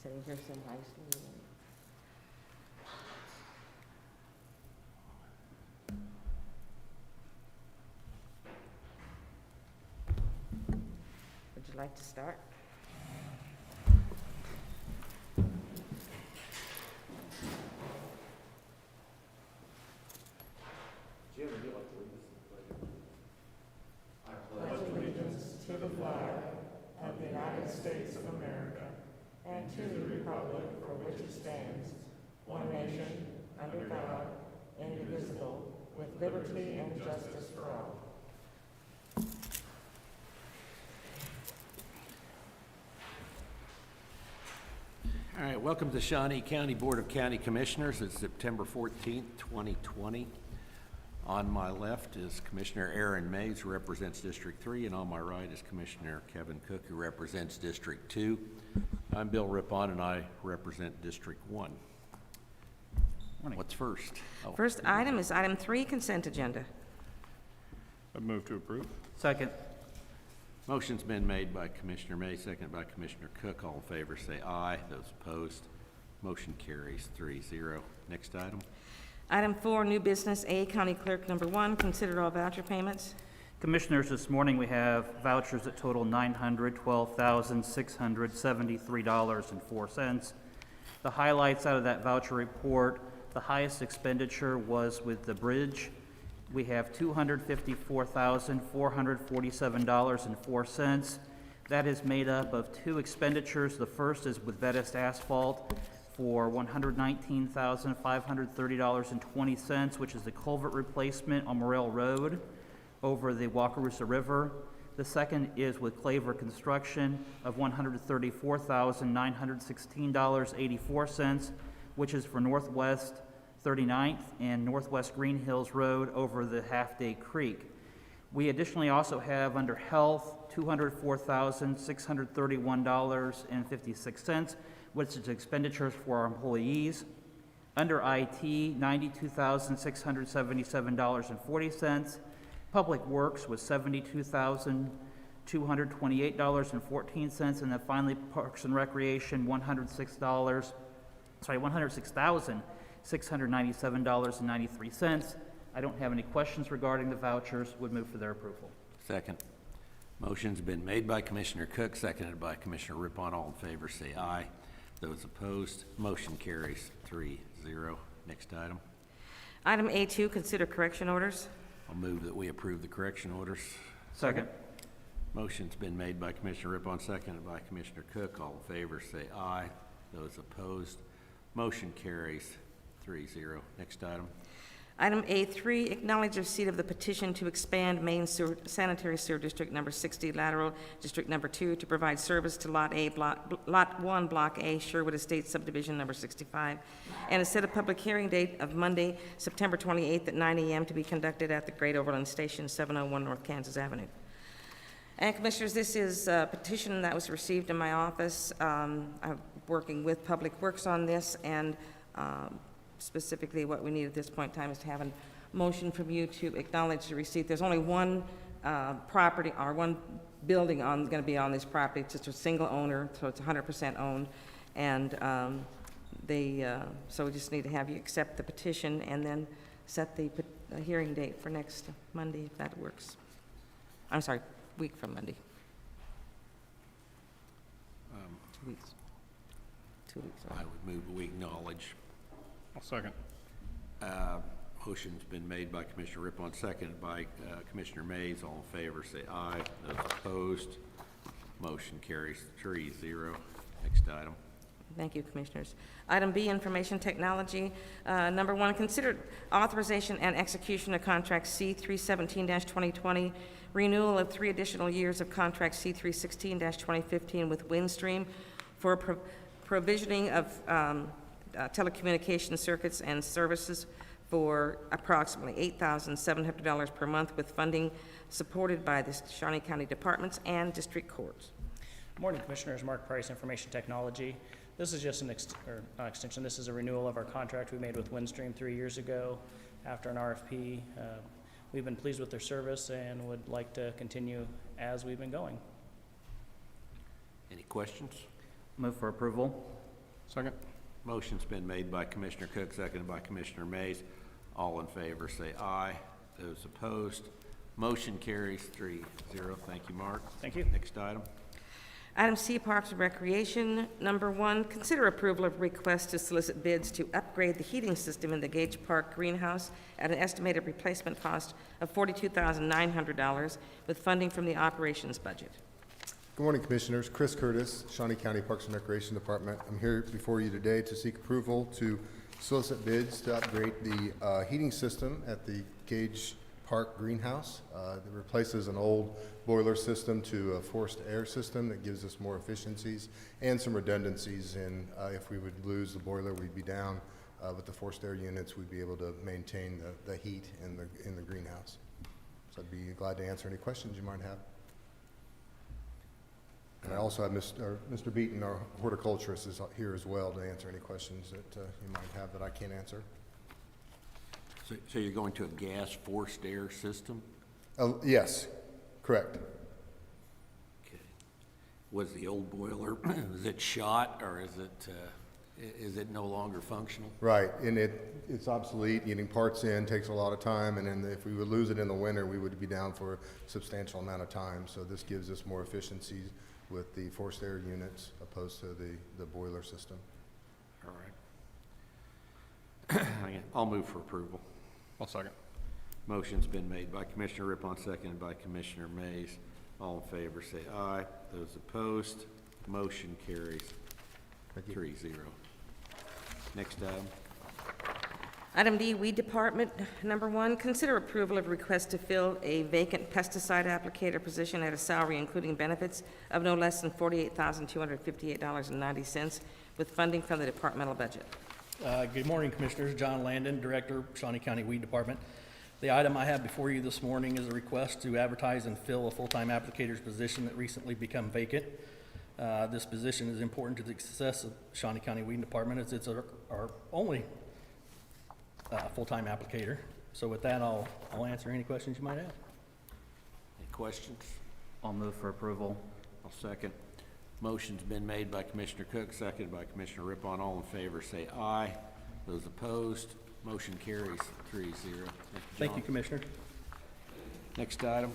Sitting here so nicely. Would you like to start? Jim, would you like to lead us in the pledge? I pledge allegiance to the flag of the United States of America and to the republic for which it stands, one nation, under God, indivisible, with liberty and justice for all. All right, welcome to Shawnee County Board of County Commissioners. It's September 14th, 2020. On my left is Commissioner Aaron Mays, who represents District 3, and on my right is Commissioner Kevin Cook, who represents District 2. I'm Bill Rippon, and I represent District 1. Morning. What's first? Oh, First item is item 3, consent agenda. I move to approve. Second. Motion's been made by Commissioner Mays, seconded by Commissioner Cook. All in favor say aye. Those opposed, motion carries 3-0. Next item. Item 4, new business, A, County Clerk number 1, consider all voucher payments. Commissioners, this morning we have vouchers that total $912,673.04. The highlights out of that voucher report, the highest expenditure was with the bridge. We have $254,447.04. That is made up of 2 expenditures. The first is with Vettus Asphalt for $119,530.20, which is the culvert replacement on Morrell Road over the Wakarusa River. The second is with Claver Construction of $134,916.84, which is for Northwest 39th and Northwest Green Hills Road over the Half-Day Creek. We additionally also have under health $204,631.56, which is expenditures for our employees. Under IT, $92,677.40. Public Works was $72,228.14, and then finally Parks and Recreation, $106,697.93. I don't have any questions regarding the vouchers. Would move for their approval. Second. Motion's been made by Commissioner Cook, seconded by Commissioner Rippon. All in favor say aye. Those opposed, motion carries 3-0. Next item. Item A2, consider correction orders. I'll move that we approve the correction orders. Second. Motion's been made by Commissioner Rippon, seconded by Commissioner Cook. All in favor say aye. Those opposed, motion carries 3-0. Next item. Item A3, acknowledge receipt of the petition to expand Main Sanitary Sewer District Number 60 lateral District Number 2 to provide service to Lot 1, Block A, Sherwood Estates Subdivision Number 65, and to set a public hearing date of Monday, September 28th at 9 a.m. to be conducted at the Great Overland Station, 701 North Kansas Avenue. And Commissioners, this is a petition that was received in my office. I'm working with Public Works on this, and specifically what we need at this point in time is to have a motion from you to acknowledge the receipt. There's only one property or one building going to be on this property. It's just a single owner, so it's 100% owned. And so we just need to have you accept the petition and then set the hearing date for next Monday, if that works. I'm sorry, week from Monday. 2 weeks. 2 weeks. I would move that we acknowledge. I'll second. Motion's been made by Commissioner Rippon, seconded by Commissioner Mays. All in favor say aye. Those opposed, motion carries 3-0. Next item. Thank you, Commissioners. Item B, Information Technology. Number 1, consider authorization and execution of contract C317-2020, renewal of 3 additional years of contract C316-2015 with Windstream for provisioning of telecommunication circuits and services for approximately $8,700 per month, with funding supported by the Shawnee County Departments and District Courts. Morning, Commissioners. Mark Price, Information Technology. This is just an extension. This is a renewal of our contract we made with Windstream 3 years ago after an RFP. We've been pleased with their service and would like to continue as we've been going. Any questions? Move for approval. Second. Motion's been made by Commissioner Cook, seconded by Commissioner Mays. All in favor, say aye. Those opposed, motion carries 3-0. Thank you, Mark. Thank you. Next item. Item C, Parks and Recreation. Number 1, consider approval of request to solicit bids to upgrade the heating system in the Gage Park greenhouse at an estimated replacement cost of $42,900 with funding from the operations budget. Good morning, Commissioners. Chris Curtis, Shawnee County Parks and Recreation Department. I'm here before you today to seek approval to solicit bids to upgrade the heating system at the Gage Park greenhouse. It replaces an old boiler system to a forced air system that gives us more efficiencies and some redundancies. And if we would lose the boiler, we'd be down. With the forced air units, we'd be able to maintain the heat in the greenhouse. So I'd be glad to answer any questions you might have. And I also have Mr. Beaton, our horticulturist, is here as well to answer any questions that you might have that I can't answer. So you're going to a gas forced air system? Yes, correct. Okay. Was the old boiler, is it shot, or is it no longer functional? Right, and it's obsolete. Getting parts in takes a lot of time, and then if we would lose it in the winter, we would be down for a substantial amount of time. So this gives us more efficiencies with the forced air units opposed to the boiler system. All right. I'll move for approval. I'll second. Motion's been made by Commissioner Rippon, seconded by Commissioner Mays. All in favor, say aye. Those opposed, motion carries 3-0. Next item. Item D, Weed Department. Number 1, consider approval of request to fill a vacant pesticide applicator position at a salary including benefits of no less than $48,258.90 with funding from the departmental budget. Good morning, Commissioners. John Landon, Director, Shawnee County Weed Department. The item I have before you this morning is a request to advertise and fill a full-time applicator's position that recently become vacant. This position is important to the success of Shawnee County Weed Department as it's our only full-time applicator. So with that, I'll answer any questions you might have. Any questions? I'll move for approval. I'll second. Motion's been made by Commissioner Cook, seconded by Commissioner Rippon. All in favor, say aye. Those opposed, motion carries 3-0. Thank you, Commissioner. Next item.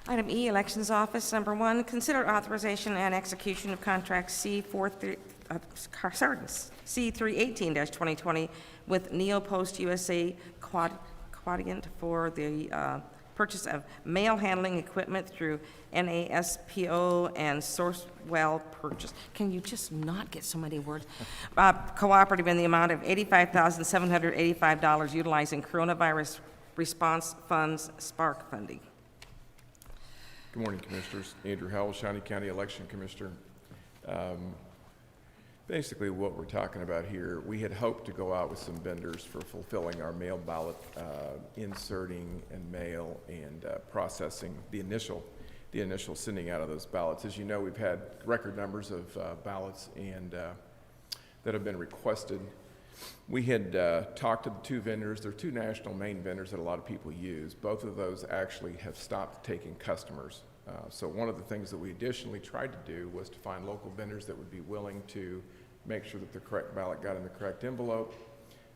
Item E, Elections Office. Number 1, consider authorization and execution of contract C318-2020 with NeoPost USA Quadient for the purchase of mail handling equipment through NASPO and Sourcewell Purchase. Can you just not get so many words? Cooperative in the amount of $85,785 utilizing coronavirus response funds, Spark funding. Good morning, Commissioners. Andrew Howell, Shawnee County Election Commissioner. Basically, what we're talking about here, we had hoped to go out with some vendors for fulfilling our mail ballot, inserting and mail and processing the initial sending out of those ballots. As you know, we've had record numbers of ballots and that have been requested. We had talked to the two vendors. They're two national main vendors that a lot of people use. Both of those actually have stopped taking customers. So one of the things that we additionally tried to do was to find local vendors that would be willing to make sure that the correct ballot got in the correct envelope,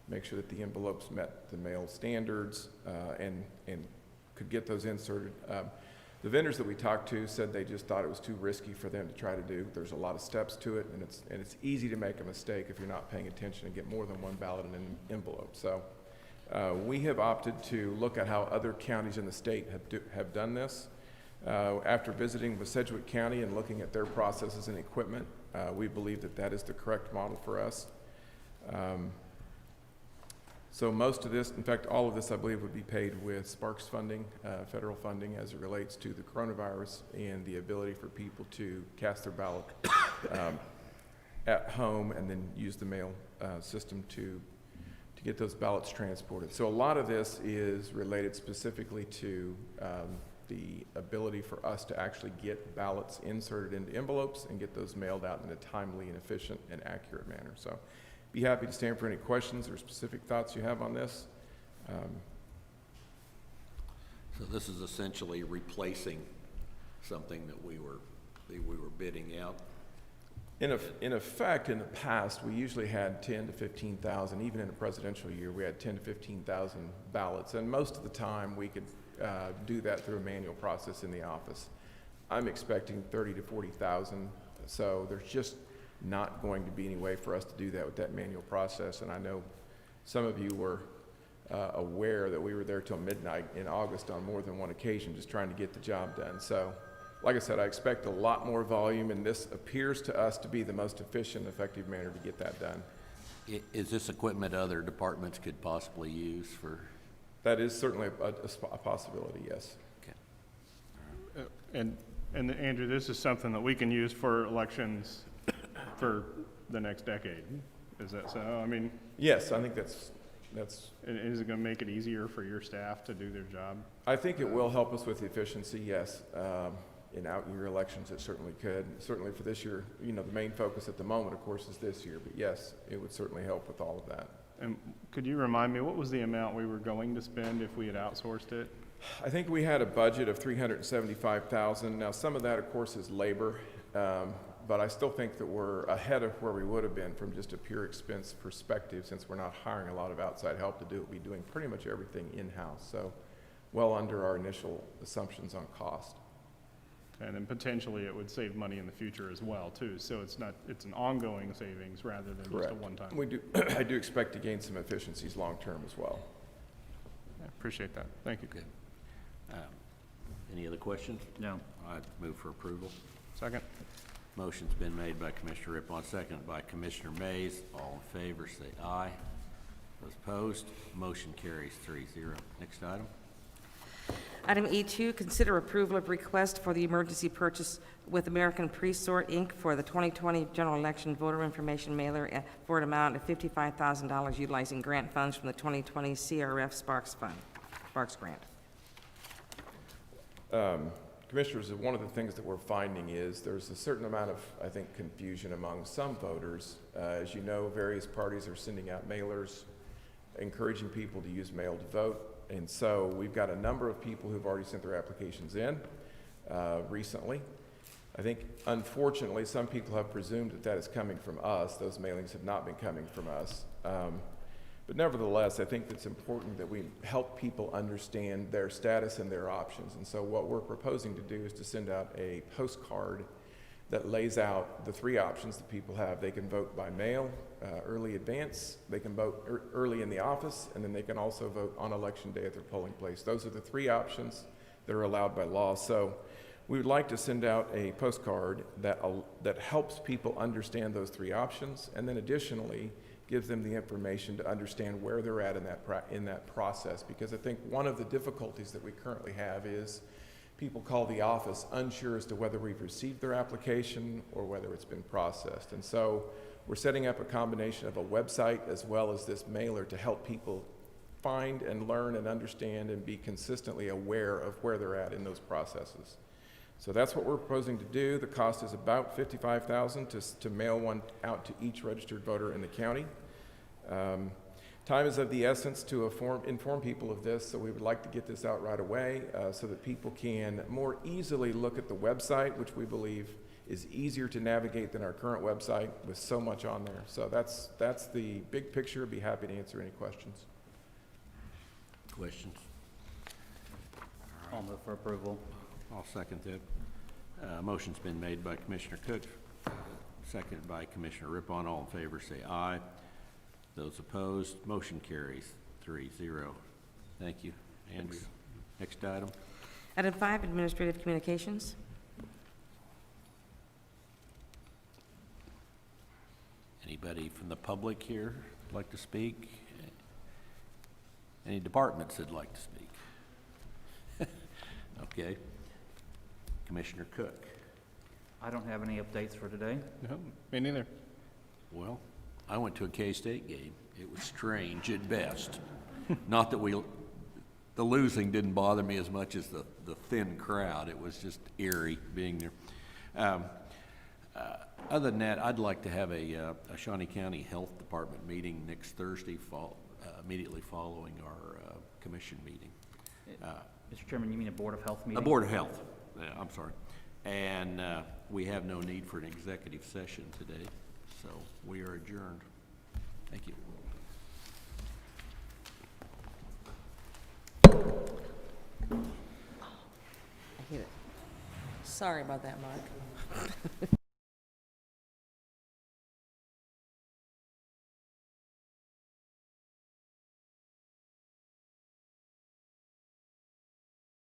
make sure that the envelopes met the mail standards, and could get those inserted. The vendors that we talked to said they just thought it was too risky for them to try to do. There's a lot of steps to it, and it's easy to make a mistake if you're not paying attention and get more than one ballot in an envelope. So we have opted to look at how other counties in the state have done this. After visiting with Sedgwick County and looking at their processes and equipment, we believe that that is the correct model for us. So most of this, in fact, all of this, I believe, would be paid with Sparks funding, federal funding, as it relates to the coronavirus and the ability for people to cast their ballot at home and then use the mail system to get those ballots transported. So a lot of this is related specifically to the ability for us to actually get ballots inserted into envelopes and get those mailed out in a timely and efficient and accurate manner. So be happy to stand for any questions or specific thoughts you have on this. So this is essentially replacing something that we were bidding out. In effect, in the past, we usually had 10 to 15,000, even in a presidential year, we had 10 to 15,000 ballots. And most of the time, we could do that through a manual process in the office. I'm expecting 30 to 40,000, so there's just not going to be any way for us to do that with that manual process. And I know some of you were aware that we were there till midnight in August on more than one occasion, just trying to get the job done. So, like I said, I expect a lot more volume, and this appears to us to be the most efficient, effective manner to get that done. Is this equipment other departments could possibly use for? That is certainly a possibility, yes. Okay. And Andrew, this is something that we can use for elections for the next decade. Is that so? I mean, Yes, I think that's. and is it going to make it easier for your staff to do their job? I think it will help us with efficiency, yes. In out-year elections, it certainly could. Certainly for this year, you know, the main focus at the moment, of course, is this year. But yes, it would certainly help with all of that. And could you remind me, what was the amount we were going to spend if we had outsourced it? I think we had a budget of $375,000. Now, some of that, of course, is labor, but I still think that we're ahead of where we would have been from just a pure expense perspective, since we're not hiring a lot of outside help to do it. We're doing pretty much everything in-house, so well under our initial assumptions on cost. And then potentially it would save money in the future as well, too. So it's an ongoing savings rather than just a Correct. one-time. We do. I do expect to gain some efficiencies long-term as well. I appreciate that. Thank you. Good. Any other questions? No. I'd move for approval. Second? Motion's been made by Commissioner Rippon, seconded by Commissioner Mays. All in favor, say aye. Those opposed, motion carries 3-0. Next item. Item E2, consider approval of request for the emergency purchase with American Presort, Inc. for the 2020 general election voter information mailer for an amount of $55,000 utilizing grant funds from the 2020 CRF Sparks Grant. Commissioners, one of the things that we're finding is there's a certain amount of, I think, confusion among some voters. As you know, various parties are sending out mailers encouraging people to use mail to vote. And so we've got a number of people who've already sent their applications in recently. I think, unfortunately, some people have presumed that that is coming from us. Those mailings have not been coming from us. But nevertheless, I think it's important that we help people understand their status and their options. And so what we're proposing to do is to send out a postcard that lays out the three options that people have. They can vote by mail, early advance, they can vote early in the office, and then they can also vote on election day at their polling place. Those are the three options that are allowed by law. So we would like to send out a postcard that helps people understand those three options, and then additionally gives them the information to understand where they're at in that process. Because I think one of the difficulties that we currently have is people call the office unsure as to whether we've received their application or whether it's been processed. And so we're setting up a combination of a website as well as this mailer to help people find and learn and understand and be consistently aware of where they're at in those processes. So that's what we're proposing to do. The cost is about $55,000 to mail one out to each registered voter in the county. Time is of the essence to inform people of this, so we would like to get this out right away so that people can more easily look at the website, which we believe is easier to navigate than our current website with so much on there. So that's the big picture. Be happy to answer any questions. Questions? I'll move for approval. I'll second that. Motion's been made by Commissioner Cook, seconded by Commissioner Rippon. All in favor, say aye. Those opposed, motion carries 3-0. Thank you. Andrew. Next item. Item 5, administrative communications. Anybody from the public here like to speak? Any departments that'd like to speak? Okay. Commissioner Cook. I don't have any updates for today. No, me neither. Well, I went to a K-State game. It was strange at best. Not that the losing didn't bother me as much as the thin crowd. It was just eerie being there. Other than that, I'd like to have a Shawnee County Health Department meeting next Thursday, immediately following our commission meeting. Mr. Chairman, you mean a Board of Health meeting? A Board of Health, yeah, I'm sorry. And we have no need for an executive session today, so we are adjourned. Thank you. I hit it. Sorry about that, Mark.